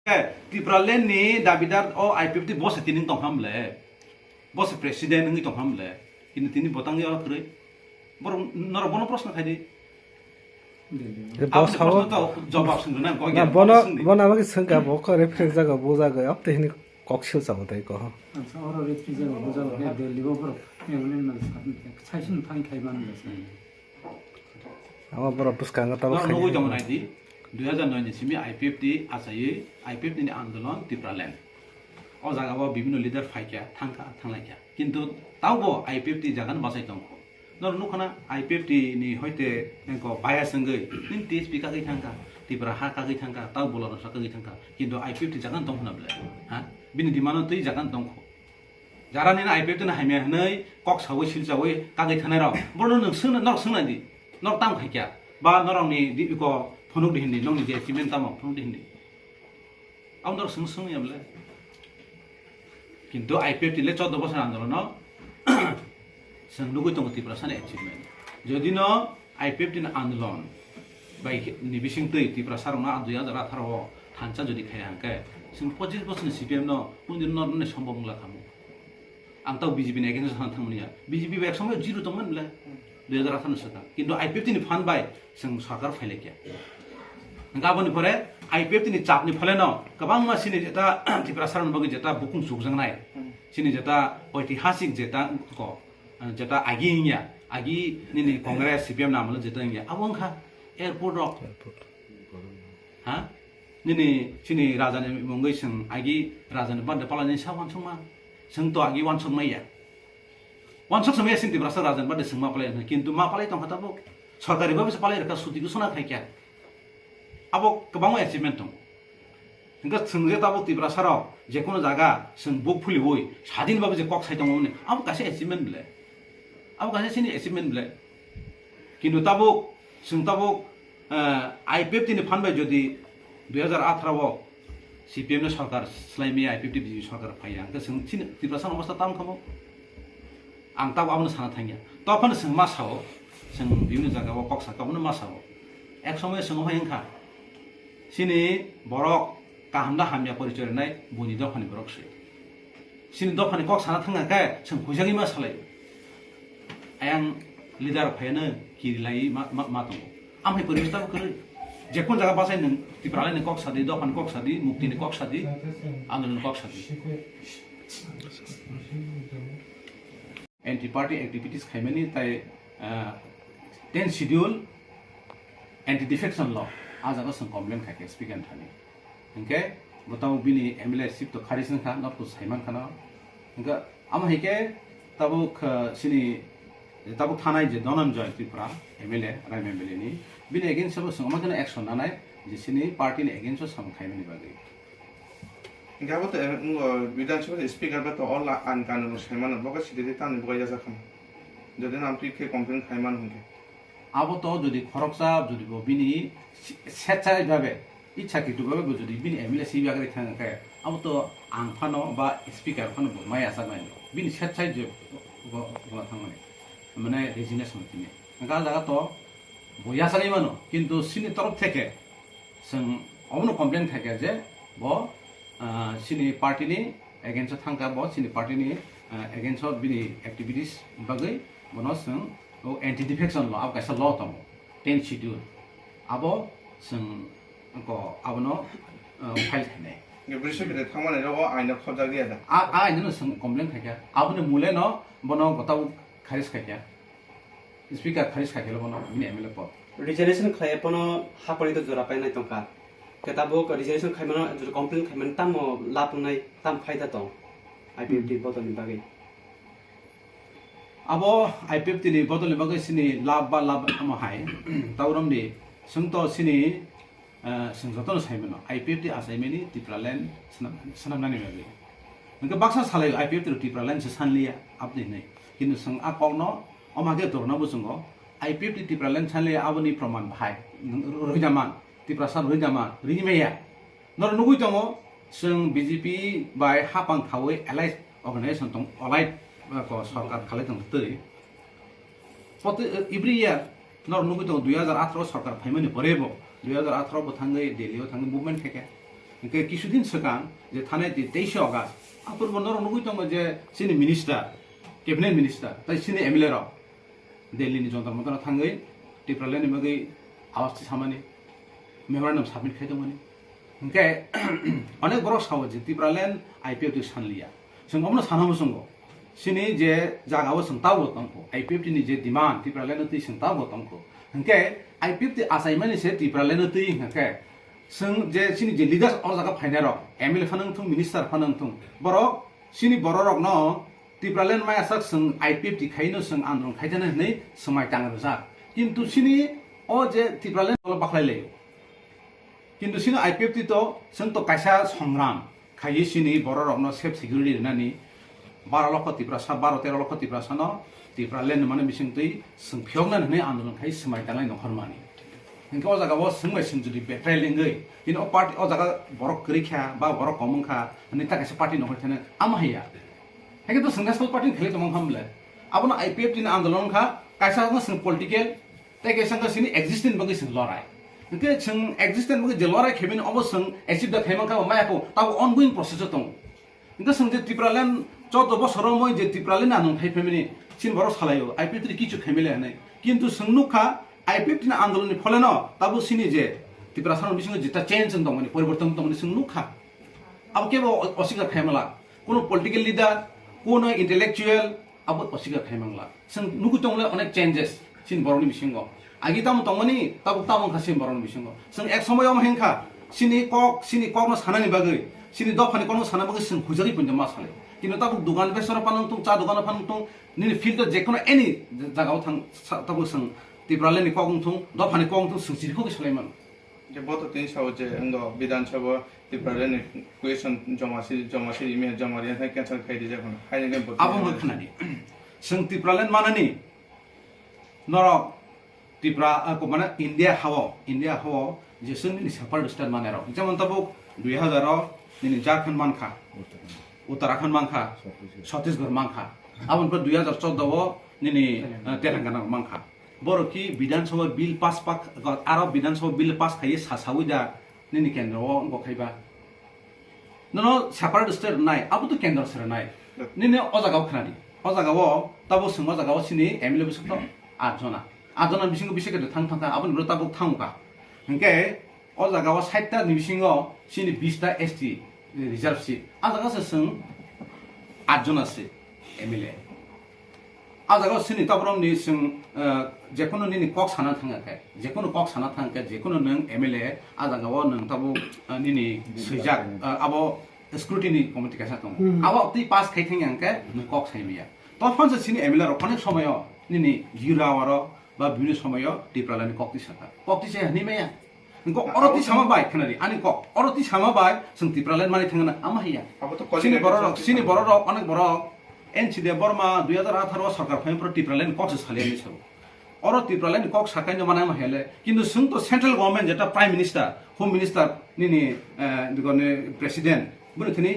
Tipralen ni Davidar o ipft bos tinin tong hamle bos presiden ngi tong hamle ini tini botang ya kre bor nor bono prashna khaidi bos hawo jawab sungna ko na bono amagi sangka boko reference jaga boza ga apte hini koksil sama dai ko 서로 리트리저가 보자고 해 리버풀 그냥 차신 판이 가입하는 거지. ama boro puskanga tabo no khai no jamon aidi 2009 simi ipft asai ipft ni আন্দোলন Tipraland o jaga bo bibino leader faikya thanglaikya kintu tawbo ipft jagan basai tongko nor nukhana ipft ni hoite enko baya sangai nin tsp ka gai thangka Tipra ha ka gai thangka taw bolano sa ka gai thangka kintu ipft jagan tongkhona bla ha bini dimano tui jagan tongko jara ni ipft na haimya hnai kok sawi sil sawi ka gai thanai ro borno nung sungna nor sungna di nor tam khaikya ba norong ni di ko phanu di hindi nong ni je cement tam phanu di hindi am nor sung sung yamle কিন্তু ipft le 14 বছর আন্দোলন সং লুগু তং Tipra সানে achievement যদি ন ipft ni আন্দোলন বাই ni bising tei Tipra sarong na 2018 থানচা যদি খায় হাঙ্কে সং 25 বছর সিপিএম ন পুন্দিন নর নে সম্ভব মুলা খামু আং তাও বিজেপি নে এগেনস্ট হান থামনিয়া বিজেপি এক সময় জিরো দংমন বলে 2018 সাতা কিন্তু ipft ni ফান বাই সং সরকার ফাইলে কিয়া গাবনি পরে ipft ni চাপনি ফলে ন গোবাং মাসিনি যেটা Tipra সারন বগে যেটা বুকুং সুকজাংনাই সিনি যেটা ঐতিহাসিক যেটা ক যেটা আগি ইয়া আগি নিনি কংগ্রেস সিপিএম নামলে যেটা ইয়া আবংখা এয়ারপোর্ট রক হ্যাঁ নিনি সিনি রাজানি মঙ্গই সং আগি রাজানি বান্দে পালানি সাবান সংমা সং তো আগি ওয়ান সংমাইয়া ওয়ান সংমাইয়া সিন Tipra সার রাজানি বান্দে সংমা পালাই কিন্তু মা পালাই তং খাতাবো সরকারি ভাবে পালাই রেখা সুতিগু সোনা খাইকা আবো গোবাং অ্যাচিভমেন্ট দं কিন্তু থংজে তাবো Tipra সারাও যে কোনো জায়গা সং বুক ফুলি হই স্বাধীন ভাবে যে কক সাইতং মনে আবো কাছে অ্যাচিভমেন্ট বলে আবো কাছে সিনি অ্যাচিভমেন্ট বলে কিন্তু তাবো সং তাবো ipft ni ফানবাই যদি 2018 সিপিএম এর সরকার স্লাইমি ipft বিজেপি সরকার ফাইয়া কে সং সিনি Tipra সান অবস্থা তাম খামো আং তাবো আমনো সানা থাঙ্গিয়া তখন সং মাসাও সং বিভিন্ন জায়গা কক সাকাবনো মাসাও এক সময় সং হইংখা সিনি বরক কাহামদা হামিয়া পরিচয় নাই বনি দফানি বরক সে সিনি দফানি কক সানা থাঙ্গাকে সং হুজাগি मा सालाय आं लिडार फायनो किरिलाई मा दं आमहाय परिस्ताबो करे जेकोन जागा बासाय नों Tipraलाई नि কক सादि दफान কক सादि मुक्ति नि কক सादि आन्दोलन কক सादि एंटी पार्टी एक्टिविटीज खाइमानि ताय 10 शेड्यूल एंटी डिफेक्शन लॉ आजागा सं कमप्लेन खाके स्पीकर थानि ओके बताओ बिनि एमएलए सिप तो खारिसन खा नट तो साइमान खाना ओके आम हेके तबो सिनि तबो थानाय जे Dhananjay Tipra MLA rhyme MLA नि बिनि एगेन्स्ट सब सं मागन एक्शन नानाय जे सिनि पार्टी नि एगेन्स्ट सम खाइमानि बागै गाबो त विधानसभा स्पीकर बा तो ऑल आन कानून साइमान बगा सिदे तान बगा जा खाम जदे नाम तुइ कमप्लेन खाइमान होंगे आबो तो যদি খরকসা যদি বিনি স্বেচ্ছায় ভাবে ইচ্ছাকৃতভাবে যদি বিনি এমএলএ সিবি আগে থাকাকে আবো তো আং ফানো বা স্পিকার ফানো মাই আসা নাই বিনি স্বেচ্ছায় যে গলা থাঙ্গনে মানে রেজিগনেশন কিনে গা জায়গা তো বইয়া সারি মানো কিন্তু সিনি তরফ থেকে সং অবনো কমপ্লেন থাকে যে ব সিনি পার্টিনি এগেইনস্ট থাঙ্কা ব সিনি পার্টিনি এগেইনস্ট বিনি অ্যাক্টিভিটিস বাগै বনো সং एंटी डिफेक्शन लॉ अब कैसा लॉ तम 10 शेड्यूल अब सं को अबनो फाइल थाने ये ब्रिटिश के थामाने रो आइन खजा गया दा आइन न सं कमप्लेन खाया अबने मुले न बनो गताव खारिज खाया स्पीकर खारिज खाया बनो बिनि एमएलए प रिजर्वेशन खायपनो हापरि त जोरा पाइ नै तंका केताबो रिजर्वेशन खायमनो जो कमप्लेन खायमन ताम लाप नै ताम फायदा त ipft बदलनि बागै abo ipft ni botol bagai sini lab ba lab amahai tauram di sungto sini sungjoton saimeno ipft asaimeni Tipraland sanamnani bagai nge baksa salai ipft Tipraland se sanliya apni nei kintu sung apongno omage torna busungo ipft Tipraland sanliya aboni proman bhai rohijaman Tipra san rohijaman rimeya nor nugui tongo sung bjp bai hapang thawe allied organization tong allied को सरकार खाले तंग तै पत every year नर नुगु तो 2018 सरकार फाइमानि परेबो 2018 बो थांगै दिल्लीयाव थांगै मुभमेन्ट खेके इनके কিছুদিন सिगां जे थानाय 23 अगस्त आपुर बन्दर नुगै दङ जे सिनि मिनिस्टार कैबिनेट मिनिस्टार ताइ सिनि एमएलए र दिल्लीनि जन्तर मन्तर थाङै टिप्रालेनि मगै आवाज सामानि मेमोरेन्डम साबमिट खायदोंमोन इनके अनेक बरक सावो जे टिप्रालेन आईपीएफटी सानलिया जों अमनो सानामो संगो सिनि जे जागाव संताव तंको आईपीएफटी नि जे डिमान्ड टिप्रालेन ति संताव तंको इनके आईपीएफटी आसाइमानि से टिप्रालेन ति इनके जों जे सिनि जे लिडार्स अर जागा फाइनार एमएलए फानंथुं मिनिस्टार फानंथुं बरक सिनि बरक न टिप्रालेन मायासाक जों आईपीएफटी खाइनो जों आन्दोलन खायदों नै समाय टांग जा किन्तु सिनि अ जे टिप्रालेन बाखलायले किन्तु सिनि आईपीएफटी तो जों तो कायसा संग्राम खायि सिनि बरक न सेफ सिकिउरिटी नानि 12 लक्ष टिप्रासा 12-13 लक्ष टिप्रासा न टिप्रालेन माने मिसिंतै जों फियगना नै आन्दोलन खाइ समाय टांलाय नखरमानि इनके अ जागा सोंबाय जों जुदि बेट्रायलिंगै किन्तु अ पार्टी अ जागा बरक करिखा बा बरक कमंखा नै ताकासे पार्टी नखरथेने आमहाया हेके तो नेशनल पार्टी खेले तमं हमले अब आईपीएफ दिन आंदोलन खा कैसा जों पॉलिटिकल ते कैसा सिनि एक्जिस्टेंट बगे जों लराय इनके जों एक्जिस्टेंट बगे जे लराय खेबिन अब जों एचिव द खेमं खा मायाको ताव ऑनगोइंग प्रोसेस दं इनके जों जे टिप्रालेन 14 बोसोर मै जे टिप्रालेन आन्दोलन थाइफेमिनि सिन बर सालायो आईपीएफ किछु खेमिले नै किन्तु जों नुखा आईपीएफ दिन आन्दोलननि फलेन ताबो सिनि जे टिप्रासन बिसिङ जिता चेंज दं माने परिवर्तन दं माने जों नुखा अब केबो असिगा खेमला कोनो पॉलिटिकल लीडर कोनो इंटेलेक्चुअल अब असिगा खाइमांला जों नुगु तंले अनेक चेंजेस सिन बरनि बिसिंग आगि ताम तंगनि ताबु तामं खा सिन बरनि बिसिंग जों एक समय हेंखा सिनि कक न सानानि बागै सिनि दफानि कोनो साना बागै जों हुजारि पन्जा मा साले किन्तु ताबु दुकान बेसर पानंतुं चा दुकान पानंतुं नि फिल्ड जेखोनो एनी जागाव थां ताबु जों टिप्रालेनि कगंथुं दफानि कगंथुं जों जिरिखौ सलायमान যে গত 3 সাল যে বিধানসভা টিপ্রালেন কুয়েশন জমাসি ইমেল জমারিয়া থাই ক্যান্সেল খাইদি যখন হাইনে আবো মখনানি जों टिप्रालेन मानानि नर टिप्रा को माने इंडिया हाव जे जोंनि सेपारेट स्टेट मानेर जेमन ताबो 2000 नि झारखंड मानखा उत्तराखंड मानखा छत्तीसगढ़ मानखा आबन पर 2014 नि तेलंगाना मानखा बरकी विधानसभा बिल पास आरो विधानसभा बिल पास खाइ सासावैदा नि केन्द्र अंग खाइबा ननो सेपारेट स्टेट नाय आबो तो केन्द्र सर नाय नि अजागाव खनानि अजागाव ताबो जों अजागाव सिनि एमएलए बिसक 8 जना बिसिंग बिसेके थांखा आबो नुरो ताबो थांखा इनके अजागाव 60 ता बिसिंग सिनि 20 ता एसटी रिजर्व सीट अजागाव जों 8 जना से एमएलए आजागाव सिनि ताबरमनि जों जेखुनु निनि कक साना थाङाखै जेखुनु कक साना थाङाखै जेखुनु नों एमएलए आजागाव नों ताबो निनि सैजाक आबो स्क्रुटिनि कमिटि कासा दं आबो ति पास खाइथेंयांके नों कक साइमिया तफानसे सिनि एमएलए र अनेक समय निनि गिरावर बा बिनि समय टिप्रालानि कक्ति साका कक्ति से हनिमाया नोंको अरति सामा बाय खनारि आनि कक अरति सामा बाय जों टिप्रालानि मानि थाङना आमाहिया सिनि बरर अनेक बरक एनसी दे बर्मा 2018 सरकार फाइमफोर टिप्रालेन कक सालियानि साबो और टिप्रालेन कक साकाइन माना माहेले किन्तु जों तो सेंट्रल गवर्नमेंट जेटा प्राइम मिनिस्टार होम मिनिस्टार निनि प्रेसिडेंट बुनिथिनि